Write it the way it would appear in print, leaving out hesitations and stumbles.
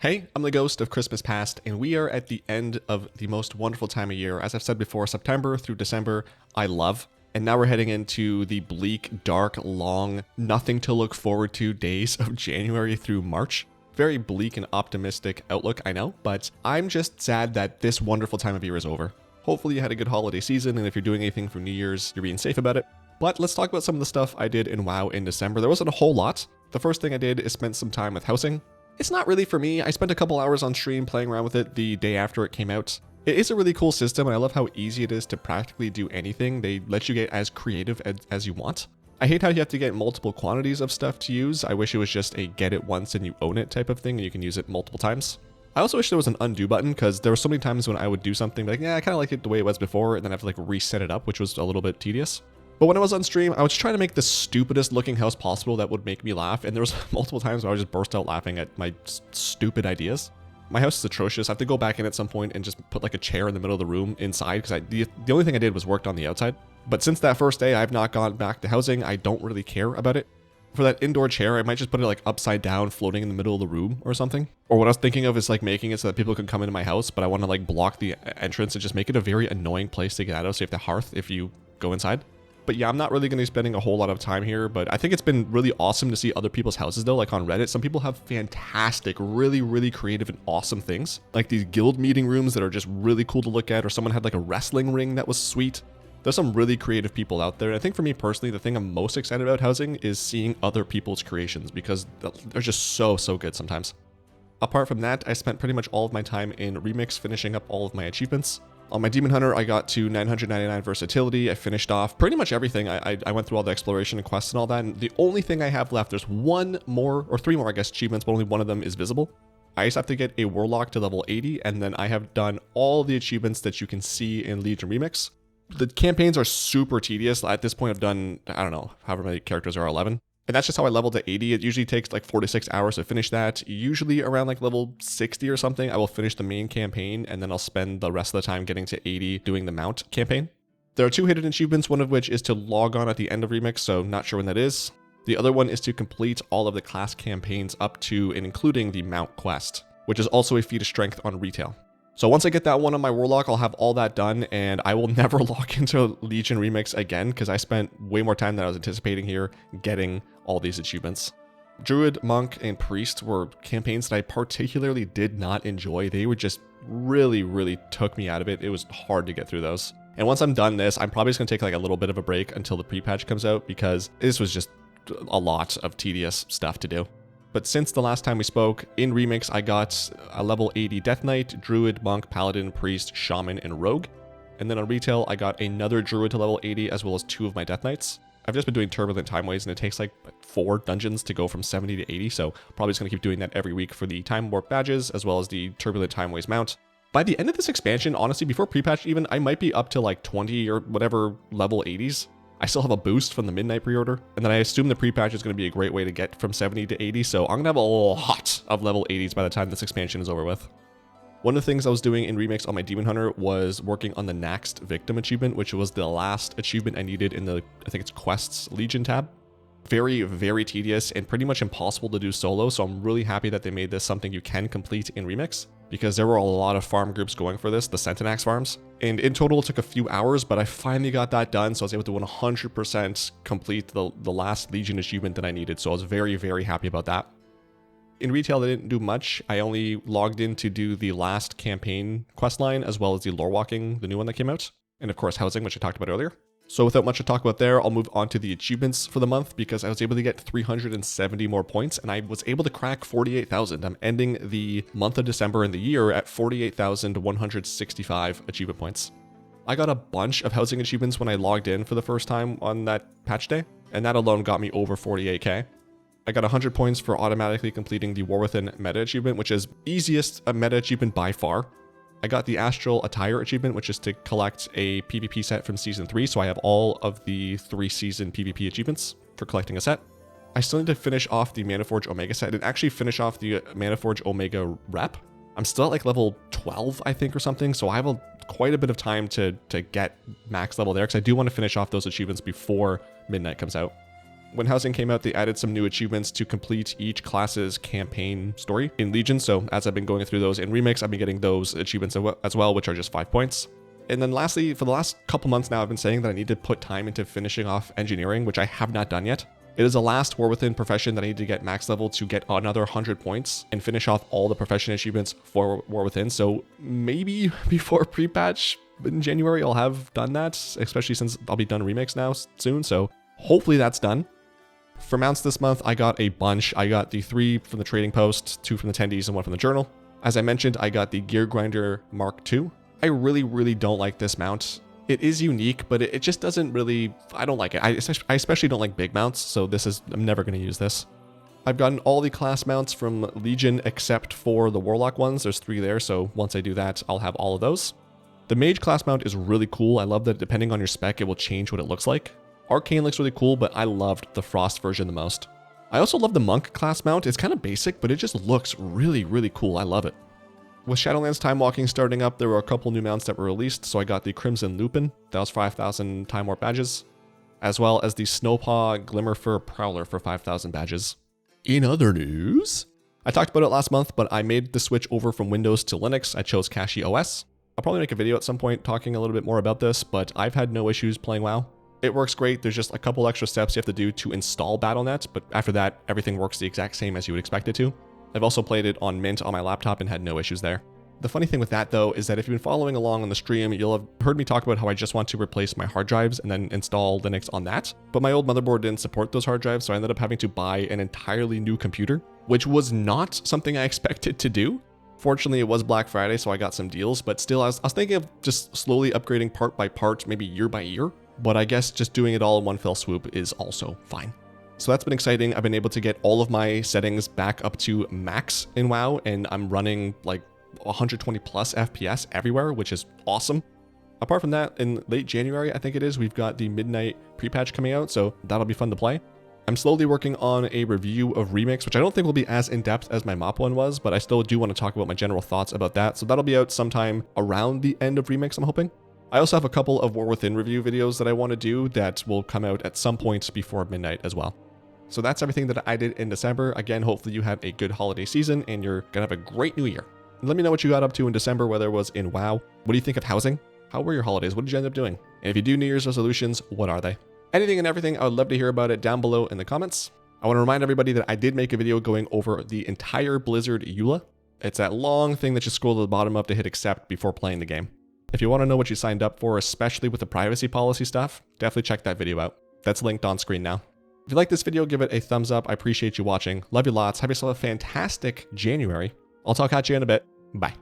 Hey, I'm the ghost of Christmas past, and we are at the end of the most wonderful time of year. As I've said before, September through December, I love. And now we're heading into the bleak, dark, long, nothing to look forward to days of January through March. Very bleak and optimistic outlook, I know, but I'm just sad that this wonderful time of year is over. Hopefully you had a good holiday season, and if you're doing anything for New Year's, you're being safe about it. But let's talk about some of the stuff I did in WoW in December. There wasn't a whole lot. The first thing I did is spend some time with housing. It's not really for me. I spent a couple hours on stream playing around with it the day after it came out. It is a really cool system, and I love how easy it is to practically do anything. They let you get as creative as you want. I hate how you have to get multiple quantities of stuff to use. I wish it was just a get it once and you own it type of thing, and you can use it multiple times. I also wish there was an undo button, because there were so many times when I would do something like, yeah, I kind of like it the way it was before, and then I have to like reset it up, which was a little bit tedious. But when I was on stream, I was trying to make the stupidest looking house possible that would make me laugh, and there was multiple times where I would just burst out laughing at my stupid ideas. My house is atrocious. I have to go back in at some point and just put like a chair in the middle of the room inside, because the only thing I did was worked on the outside. But since that first day, I've not gone back to housing. I don't really care about it. For that indoor chair, I might just put it like upside down, floating in the middle of the room or something. Or what I was thinking of is like making it so that people can come into my house, but I want to like block the entrance and just make it a very annoying place to get out of, so you have the hearth if you go inside. But yeah, I'm not really going to be spending a whole lot of time here, but I think it's been really awesome to see other people's houses though. Like on Reddit, some people have fantastic, really creative and awesome things. Like these guild meeting rooms that are just really cool to look at, or someone had like a wrestling ring that was sweet. There's some really creative people out there. I think for me personally, the thing I'm most excited about housing is seeing other people's creations, because they're just so good sometimes. Apart from that, I spent pretty much all of my time in Remix finishing up all of my achievements. On my Demon Hunter, I got to 999 versatility. I finished off pretty much everything. I went through all the exploration and quests and all that, and the only thing I have left, there's one more, or three more, I guess, achievements, but only one of them is visible. I just have to get a Warlock to level 80, and then I have done all the achievements that you can see in Legion Remix. The campaigns are super tedious. At this point, I've done, I don't know, however many characters are 11. And that's just how I leveled to 80. It usually takes like 4 to 6 hours to finish that. Usually around like level 60 or something, I will finish the main campaign, and then I'll spend the rest of the time getting to 80 doing the mount campaign. There are 2 hidden achievements, one of which is to log on at the end of Remix, so not sure when that is. The other one is to complete all of the class campaigns up to and including the mount quest, which is also a feat of strength on retail. So once I get that one on my Warlock, I'll have all that done, and I will never log into Legion Remix again, because I spent way more time than I was anticipating here getting all these achievements. Druid, Monk, and Priest were campaigns that I particularly did not enjoy. They were just really took me out of it. It was hard to get through those. And once I'm done this, I'm probably just going to take like a little bit of a break until the pre-patch comes out, because this was just a lot of tedious stuff to do. But since the last time we spoke, in Remix, I got a level 80 Death Knight, Druid, Monk, Paladin, Priest, Shaman, and Rogue. And then on retail, I got another Druid to level 80, as well as 2 of my Death Knights. I've just been doing Turbulent Timeways, and it takes like 4 dungeons to go from 70 to 80, so probably just going to keep doing that every week for the Time Warp badges, as well as the Turbulent Timeways mount. By the end of this expansion, honestly, before pre-patch even, I might be up to like 20 or whatever level 80s. I still have a boost from the Midnight pre-order, and then I assume the pre-patch is going to be a great way to get from 70 to 80, so I'm going to have a lot of level 80s by the time this expansion is over with. One of the things I was doing in Remix on my Demon Hunter was working on the Naxt Victim achievement, which was the last achievement I needed in the, I think it's Quests Legion tab. Very tedious and pretty much impossible to do solo, so I'm really happy that they made this something you can complete in Remix, because there were a lot of farm groups going for this, the Centinax farms. And in total, it took a few hours, but I finally got that done, so I was able to 100% complete the last Legion achievement that I needed, so I was very happy about that. In retail, I didn't do much. I only logged in to do the last campaign questline, as well as the lore walking, the new one that came out, and of course housing, which I talked about earlier. So without much to talk about there, I'll move on to the achievements for the month, because I was able to get 370 more points, and I was able to crack 48,000. I'm ending the month of December and the year at 48,165 achievement points. I got a bunch of housing achievements when I logged in for the first time on that patch day, and that alone got me over 48k. I got 100 points for automatically completing the War Within meta achievement, which is easiest meta achievement by far. I got the Astral Attire achievement, which is to collect a PvP set from Season 3, so I have all of the 3 season PvP achievements for collecting a set. I still need to finish off the Manaforge Omega set and actually finish off the Manaforge Omega rep. I'm still at like level 12, I think, or something, so I have quite a bit of time to get max level there, because I do want to finish off those achievements before Midnight comes out. When Housing came out, they added some new achievements to complete each class's campaign story in Legion, so as I've been going through those in Remix, I've been getting those achievements as well, which are just 5 points. And then lastly, for the last couple months now, I've been saying that I need to put time into finishing off engineering, which I have not done yet. It is the last War Within profession that I need to get max level to get another 100 points and finish off all the profession achievements for War Within. So maybe before pre-patch in January, I'll have done that, especially since I'll be done Remix now soon. So hopefully that's done. For mounts this month, I got a bunch. I got the 3 from the trading post, 2 from the Tendies, and 1 from the journal. As I mentioned, I got the Gear Grinder Mark II. I really don't like this mount. It is unique, but it just doesn't really, I don't like it. I especially don't like big mounts, so I'm never going to use this. I've gotten all the class mounts from Legion except for the Warlock ones. There's 3 there, so once I do that, I'll have all of those. The Mage class mount is really cool. I love that depending on your spec, it will change what it looks like. Arcane looks really cool, but I loved the Frost version the most. I also love the Monk class mount. It's kind of basic, but it just looks really cool. I love it. With Shadowlands Time Walking starting up, there were a couple new mounts that were released, so I got the Crimson Lupin, that was 5,000 Time Warp badges, as well as the Snowpaw Glimmerfur Prowler for 5,000 badges. In other news, I talked about it last month, but I made the switch over from Windows to Linux. I chose Kashi OS. I'll probably make a video at some point talking a little bit more about this, but I've had no issues playing WoW. It works great. There's just a couple extra steps you have to do to install Battle.net, but after that, everything works the exact same as you would expect it to. I've also played it on Mint on my laptop and had no issues there. The funny thing with that though is that if you've been following along on the stream, you'll have heard me talk about how I just want to replace my hard drives and then install Linux on that. But my old motherboard didn't support those hard drives, so I ended up having to buy an entirely new computer, which was not something I expected to do. Fortunately, it was Black Friday, so I got some deals, but still I was thinking of just slowly upgrading part by part, maybe year by year. But I guess just doing it all in one fell swoop is also fine. So that's been exciting. I've been able to get all of my settings back up to max in WoW, and I'm running like 120 plus FPS everywhere, which is awesome. Apart from that, in late January, I think it is, we've got the Midnight pre-patch coming out, so that'll be fun to play. I'm slowly working on a review of Remix, which I don't think will be as in-depth as my MOP one was, but I still do want to talk about my general thoughts about that, so that'll be out sometime around the end of Remix, I'm hoping. I also have a couple of War Within review videos that I want to do that will come out at some point before midnight as well. So that's everything that I did in December. Again, hopefully you had a good holiday season and you're gonna have a great new year. And let me know what you got up to in December, whether it was in WoW. What do you think of housing? How were your holidays? What did you end up doing? And if you do New Year's resolutions, what are they? Anything and everything, I would love to hear about it down below in the comments. I want to remind everybody that I did make a video going over the entire Blizzard EULA. It's that long thing that you scroll to the bottom of to hit accept before playing the game. If you want to know what you signed up for, especially with the privacy policy stuff, definitely check that video out. That's linked on screen now. If you like this video, give it a thumbs up. I appreciate you watching. Love you lots. Have yourself a fantastic January. I'll talk at you in a bit. Bye.